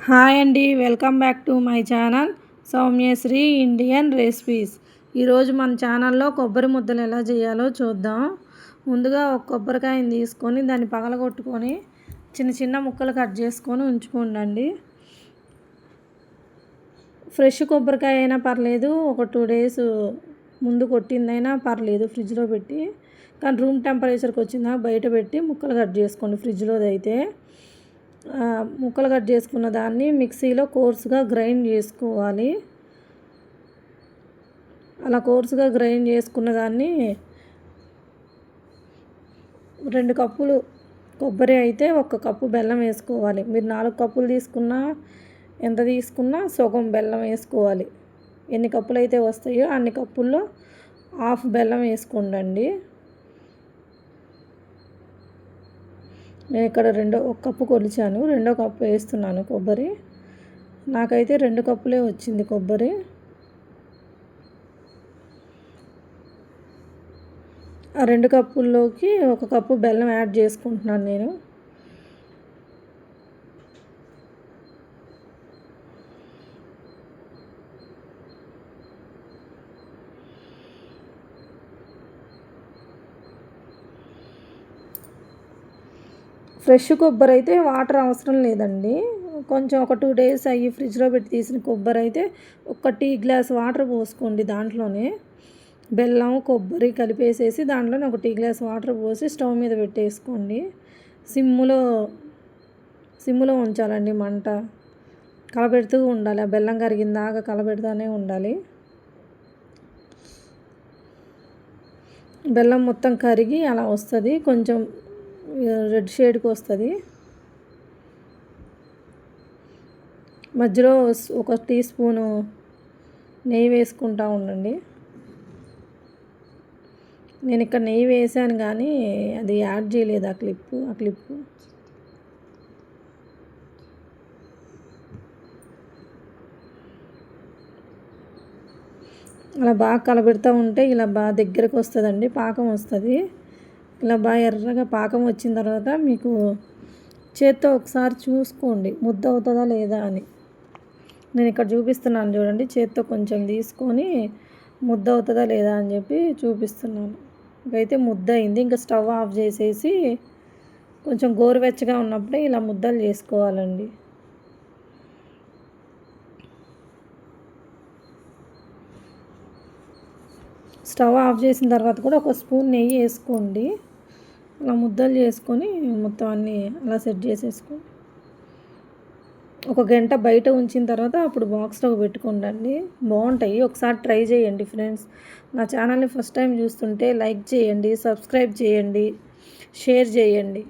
Hi అండి, welcome back to my channel Soumyasri Indian recipes. ఈరోజు మన ఛానల్లో కొబ్బరి ముద్దలు ఎలా చేయాలో చూద్దాం. ముందుగా ఒక కొబ్బరికాయని తీసుకొని దాన్ని పగలగొట్టుకొని చిన్న చిన్న ముక్కలు కట్ చేసుకొని ఉంచుకోండి. ఫ్రెష్ కొబ్బరికాయ అయినా పర్లేదు, ఒక 2 days ముందు కొట్టిందైనా పర్లేదు, ఫ్రిడ్జ్లో పెట్టి. కానీ రూమ్ టెంపరేచర్కి వచ్చిందా బయట పెట్టి ముక్కలు కట్ చేసుకోండి. ఫ్రిడ్జ్లోది అయితే ముక్కలు కట్ చేసుకున్న దాన్ని మిక్సీలో కోర్సుగా గ్రైండ్ చేసుకోవాలి. అలా కోర్సుగా గ్రైండ్ చేసుకున్న దాన్ని 2 కప్పులు కొబ్బరి అయితే 1 కప్పు బెల్లం వేసుకోవాలి. మీరు 4 కప్పులు తీసుకున్నా ఎంత తీసుకున్నా సగం బెల్లం వేసుకోవాలి. ఎన్ని కప్పులు అయితే వస్తాయో అన్ని కప్పుల్లో హాఫ్ బెల్లం వేసుకోండి. నేను ఇక్కడ 1 కప్పు కొలిచాను, 2 కప్పు వేస్తున్నాను కొబ్బరి. నాకైతే 2 కప్పులే వచ్చింది కొబ్బరి. ఆ 2 కప్పుల్లోకి 1 కప్పు బెల్లం యాడ్ చేసుకుంటున్నాను నేను. ఫ్రెష్ కొబ్బరి అయితే వాటర్ అవసరం లేదండి. కొంచెం ఒక 2 days అయ్యి ఫ్రిడ్జ్లో పెట్టి తీసిన కొబ్బరి అయితే 1 టీ గ్లాస్ వాటర్ పోసుకోండి. దాంట్లోనే బెల్లం కొబ్బరి కలిపేసేసి దాంట్లోనే 1 టీ గ్లాస్ వాటర్ పోసి స్టవ్ మీద పెట్టేసుకోండి. సిమ్ములో ఉంచాలండి మంట. కలబెడుతూ ఉండాలి, ఆ బెల్లం కరిగిందాక కలబెడుతూనే ఉండాలి. బెల్లం మొత్తం కరిగి అలా వస్తుంది, కొంచెం రెడ్ షేడ్కి వస్తుంది. మధ్యలో 1 టీ స్పూను నెయ్యి వేసుకుంటూ ఉండండి. నేను ఇక్కడ నెయ్యి వేసాను కానీ అది యాడ్ చేయలేదు ఆ క్లిప్పు. అలా బాగా కలబెడుతూ ఉంటే ఇలా బాగా దగ్గరకు వస్తుందండి, పాకం వస్తుంది. ఇలా బాగా ఎర్రగా పాకం వచ్చిన తర్వాత మీకు చేత్తో ఒకసారి చూసుకోండి ముద్ద అవుతుందా లేదా అని. నేను ఇక్కడ చూపిస్తున్నాను చూడండి, చేత్తో కొంచెం తీసుకొని ముద్ద అవుతుందా లేదా అని చెప్పి చూపిస్తున్నాను. ఇంకైతే ముద్ద అయింది. ఇంకా స్టవ్ ఆఫ్ చేసేసి కొంచెం గోరువెచ్చగా ఉన్నప్పుడే ఇలా ముద్దలు చేసుకోవాలండి. స్టవ్ ఆఫ్ చేసిన తర్వాత కూడా 1 స్పూన్ నెయ్యి వేసుకోండి. అలా ముద్దలు చేసుకొని మొత్తం అన్నీ అలా సెట్ చేసేసుకోండి. 1 గంట బయట ఉంచిన తర్వాత అప్పుడు బాక్స్లో పెట్టుకోండి. బాగుంటాయి, ఒకసారి ట్రై చేయండి ఫ్రెండ్స్. నా ఛానల్ని ఫస్ట్ టైం చూస్తుంటే లైక్ చేయండి, సబ్స్క్రైబ్ చేయండి, షేర్ చేయండి.